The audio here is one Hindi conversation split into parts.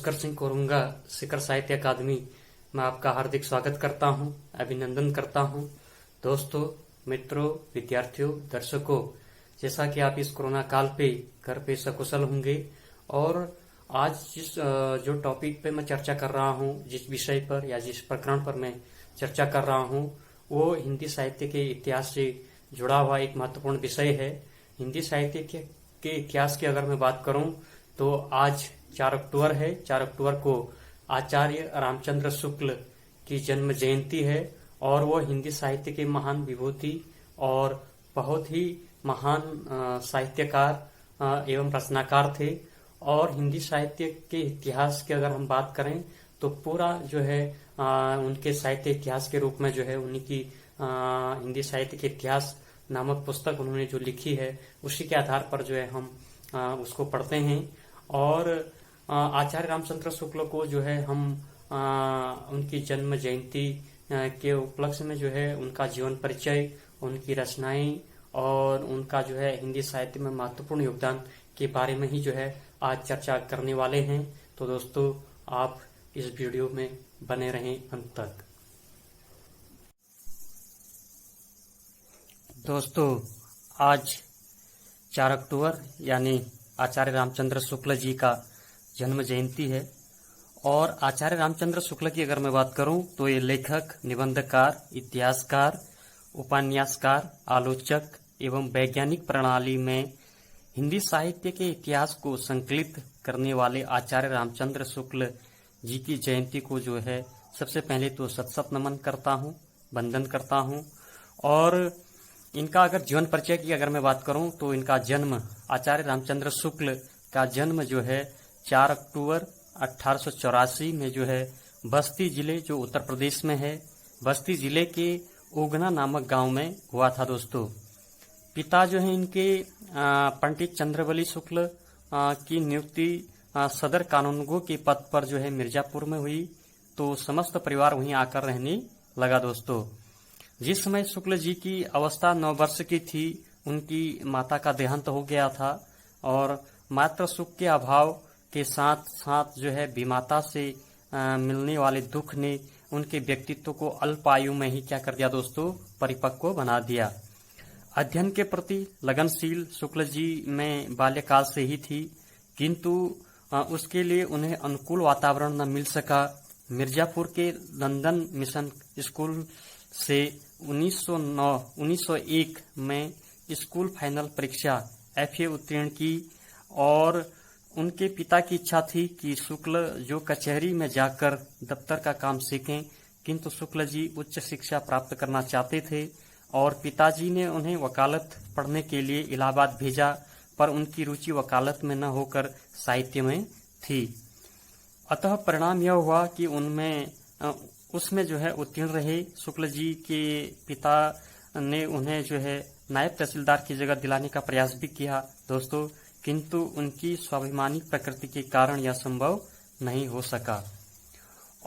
पुष्कर सिंह कोरुंगा शिखर साहित्य अकादमी में आपका हार्दिक स्वागत करता हूं, अभिनंदन करता हूं। दोस्तों, मित्रों, विद्यार्थियों, दर्शकों, जैसा कि आप इस कोरोना काल पे घर पे सकुशल होंगे और आज जिस जो टॉपिक पे मैं चर्चा कर रहा हूं, जिस विषय पर या जिस प्रकरण पर मैं चर्चा कर रहा हूं, वो हिंदी साहित्य के इतिहास से जुड़ा हुआ एक महत्वपूर्ण विषय है। हिंदी साहित्य के इतिहास की अगर मैं बात करूं तो आज 4 अक्टूबर है। 4 अक्टूबर को आचार्य रामचंद्र शुक्ल की जन्म जयंती है और वो हिंदी साहित्य के महान विभूति और बहुत ही महान साहित्यकार एवं रचनाकार थे। और हिंदी साहित्य के इतिहास की अगर हम बात करें तो पूरा जो है उनके साहित्य इतिहास के रूप में जो है उन्हीं की हिंदी साहित्य के इतिहास नामक पुस्तक उन्होंने जो लिखी है उसी के आधार पर जो है हम उसको पढ़ते हैं। और आचार्य रामचंद्र शुक्ल को जो है हम उनकी जन्म जयंती के उपलक्ष्य में जो है उनका जीवन परिचय, उनकी रचनाएं और उनका जो है हिंदी साहित्य में महत्वपूर्ण योगदान के बारे में ही जो है आज चर्चा करने वाले हैं। तो दोस्तों, आप इस वीडियो में बने रहें अंत तक। दोस्तों, आज 4 अक्टूबर यानी आचार्य रामचंद्र शुक्ल जी का जन्म जयंती है। और आचार्य रामचंद्र शुक्ल की अगर मैं बात करूं तो ये लेखक, निबंधकार, इतिहासकार, उपन्यासकार, आलोचक एवं वैज्ञानिक प्रणाली में हिंदी साहित्य के इतिहास को संकलित करने वाले आचार्य रामचंद्र शुक्ल जी की जयंती को जो है सबसे पहले तो शत नमन करता हूं, वंदन करता हूं। और इनका अगर जीवन परिचय की अगर मैं बात करूं तो इनका जन्म, आचार्य रामचंद्र शुक्ल का जन्म जो है 4 अक्टूबर 1884 में जो है बस्ती जिले, जो उत्तर प्रदेश में है, बस्ती जिले के उगना नामक गांव में हुआ था। दोस्तों, पिता जो है इनके पंडित चंद्रवली शुक्ल की नियुक्ति सदर कानूनगो के पद पर जो है मिर्जापुर में हुई, तो समस्त परिवार वहीं आकर रहने लगा। दोस्तों, जिस समय शुक्ल जी की अवस्था 9 वर्ष की थी, उनकी माता का देहांत हो गया था और मातृ सुख के अभाव के साथ साथ जो है विमाता से मिलने वाले दुख ने उनके व्यक्तित्व को अल्प आयु में ही क्या कर दिया दोस्तों, परिपक्व बना दिया। अध्ययन के प्रति लगनशील शुक्ल जी में बाल्यकाल से ही थी, किंतु उसके लिए उन्हें अनुकूल वातावरण न मिल सका। मिर्जापुर के लंदन मिशन स्कूल से 1901 में स्कूल फाइनल परीक्षा FA उत्तीर्ण की और उनके पिता की इच्छा थी कि शुक्ल जो कचहरी में जाकर दफ्तर का काम सीखें, किंतु शुक्ल जी उच्च शिक्षा प्राप्त करना चाहते थे और पिताजी ने उन्हें वकालत पढ़ने के लिए इलाहाबाद भेजा, पर उनकी रुचि वकालत में न होकर साहित्य में थी। अतः परिणाम यह हुआ कि उसमें जो है उत्तीर्ण रहे। शुक्ल जी के पिता ने उन्हें जो है नायब तहसीलदार की जगह दिलाने का प्रयास भी किया दोस्तों, किंतु उनकी स्वाभिमानी प्रकृति के कारण यह संभव नहीं हो सका।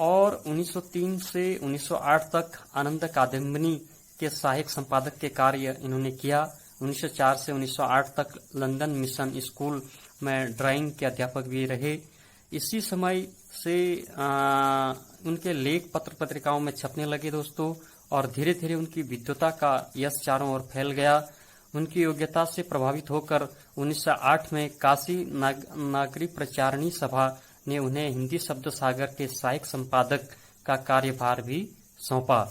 और 1903 से 1908 तक आनंद कादम्बिनी के सहायक संपादक के कार्य इन्होंने किया। 1904 से 1908 तक लंदन मिशन स्कूल में ड्राइंग के अध्यापक भी रहे। इसी समय से उनके लेख पत्र पत्रिकाओं में छपने लगे दोस्तों, और धीरे धीरे उनकी विद्वता का यश चारों ओर फैल गया। उनकी योग्यता से प्रभावित होकर 1908 में काशी नागरी प्रचारणी सभा ने उन्हें हिंदी शब्द सागर के सहायक संपादक का कार्यभार भी सौंपा,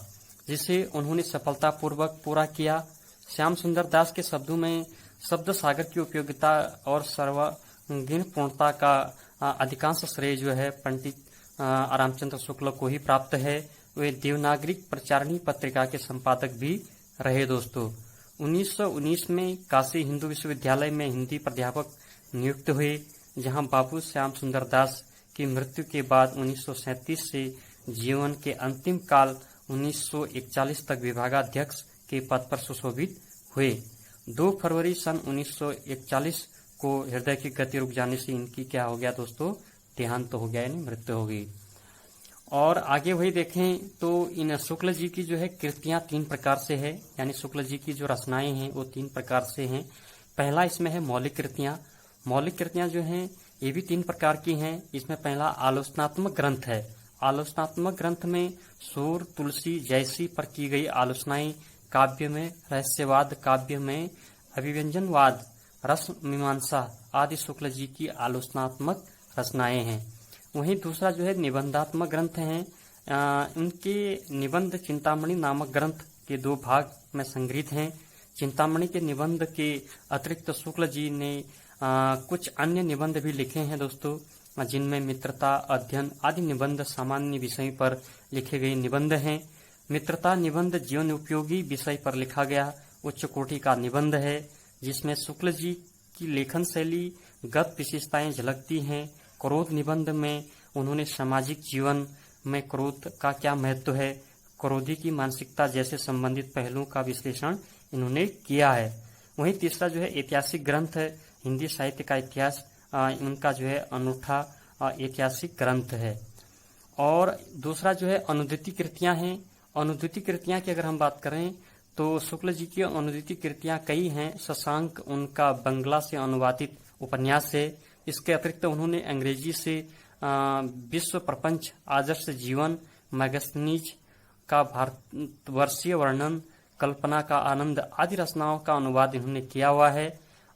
जिसे उन्होंने सफलतापूर्वक पूरा किया। श्याम सुंदर दास के शब्दों में शब्द सागर की उपयोगिता और सर्वांगीण पूर्णता का अधिकांश श्रेय जो है पंडित रामचंद्र शुक्ल को ही प्राप्त है। वे देवनागरी प्रचारणी पत्रिका के संपादक भी रहे। दोस्तों, 1919 में काशी हिंदू विश्वविद्यालय में हिंदी प्राध्यापक नियुक्त हुए, जहां बाबू श्याम सुंदर दास की मृत्यु के बाद 1937 से जीवन के अंतिम काल 1941 तक विभागाध्यक्ष के पद पर सुशोभित हुए। 2 फरवरी सन 1941 को हृदय की गति रुक जाने से इनकी क्या हो गया दोस्तों, देहांत हो गया, यानी मृत्यु हो गई। और आगे वही देखें तो इन शुक्ल जी की जो है कृतियां 3 प्रकार से है, यानी शुक्ल जी की जो रचनाएं हैं वो 3 प्रकार से हैं। पहला इसमें है मौलिक कृतियां। मौलिक कृतियां जो हैं ये भी 3 प्रकार की हैं। इसमें पहला आलोचनात्मक ग्रंथ है। आलोचनात्मक ग्रंथ में सूर, तुलसी जैसी पर की गई आलोचनाएं, काव्य में रहस्यवाद, काव्य में अभिव्यंजनवाद, रस मीमांसा आदि शुक्ल जी की आलोचनात्मक रचनाएं हैं। वहीं दूसरा जो है निबंधात्मक ग्रंथ हैं। उनके निबंध चिंतामणि नामक ग्रंथ के 2 भाग में संग्रहित हैं। चिंतामणि के निबंध के अतिरिक्त शुक्ल जी ने कुछ अन्य निबंध भी लिखे हैं दोस्तों, जिनमें मित्रता, अध्ययन आदि निबंध सामान्य विषय पर लिखे गए निबंध हैं। मित्रता निबंध जीवन उपयोगी विषय पर लिखा गया उच्च कोटि का निबंध है, जिसमें शुक्ल जी की लेखन शैली, गत विशेषताएं झलकती हैं। क्रोध निबंध में उन्होंने सामाजिक जीवन में क्रोध का क्या महत्व है, क्रोधी की मानसिकता जैसे संबंधित पहलुओं का विश्लेषण इन्होंने किया है। वहीं तीसरा जो है ऐतिहासिक ग्रंथ है, हिंदी साहित्य का इतिहास, उनका जो है अनूठा ऐतिहासिक ग्रंथ है। और दूसरा जो है अनुदिति कृतियां हैं। अनुदिति कृतियां की अगर हम बात करें तो शुक्ल जी की अनुदिति कृतियां कई हैं। शशांक उनका बंगला से अनुवादित उपन्यास है। इसके अतिरिक्त उन्होंने अंग्रेजी से विश्व प्रपंच, आदर्श जीवन, मैगस्थनीज का भारतवर्षीय वर्णन, कल्पना का आनंद आदि रचनाओं का अनुवाद इन्होंने किया हुआ है।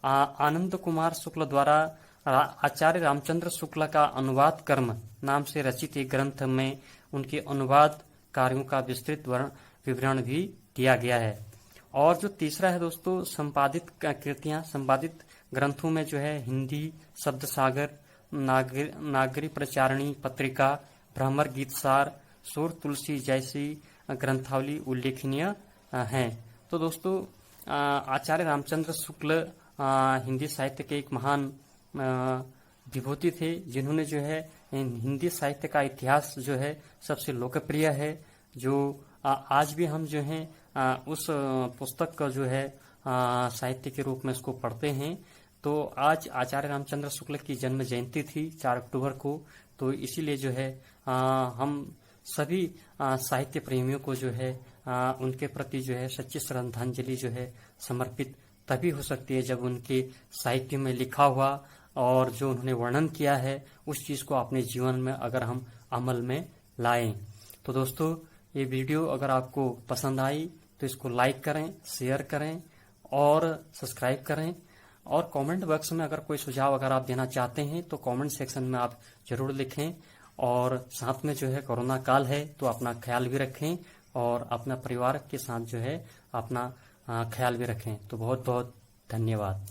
आनंद कुमार शुक्ल द्वारा आचार्य रामचंद्र शुक्ल का अनुवाद कर्म नाम से रचित एक ग्रंथ में उनके अनुवाद कार्यों का विस्तृत विवरण भी दिया गया है। और जो तीसरा है दोस्तों संपादित कृतियां, संपादित ग्रंथों में जो है हिंदी शब्द सागर, नागरी प्रचारणी पत्रिका, भ्रमर गीतसार, सूर तुलसी जैसी ग्रंथावली उल्लेखनीय हैं। तो दोस्तों आचार्य रामचंद्र शुक्ल हिंदी साहित्य के एक महान विभूति थे, जिन्होंने जो है हिंदी साहित्य का इतिहास जो है सबसे लोकप्रिय है, जो आज भी हम जो है उस पुस्तक का जो है साहित्य के रूप में इसको पढ़ते हैं। तो आज आचार्य रामचंद्र शुक्ल की जन्म जयंती थी 4 अक्टूबर को, तो इसीलिए जो है हम सभी साहित्य प्रेमियों को जो है उनके प्रति जो है सच्ची श्रद्धांजलि जो है समर्पित तभी हो सकती है जब उनके साहित्य में लिखा हुआ और जो उन्होंने वर्णन किया है उस चीज को अपने जीवन में अगर हम अमल में लाएं। तो दोस्तों ये वीडियो अगर आपको पसंद आई तो इसको लाइक करें, शेयर करें और सब्सक्राइब करें। और कमेंट बॉक्स में अगर कोई सुझाव अगर आप देना चाहते हैं तो कमेंट सेक्शन में आप जरूर लिखें। और साथ में जो है कोरोना काल है तो अपना ख्याल भी रखें और अपना परिवार के साथ जो है अपना ख्याल भी रखें। तो बहुत बहुत धन्यवाद।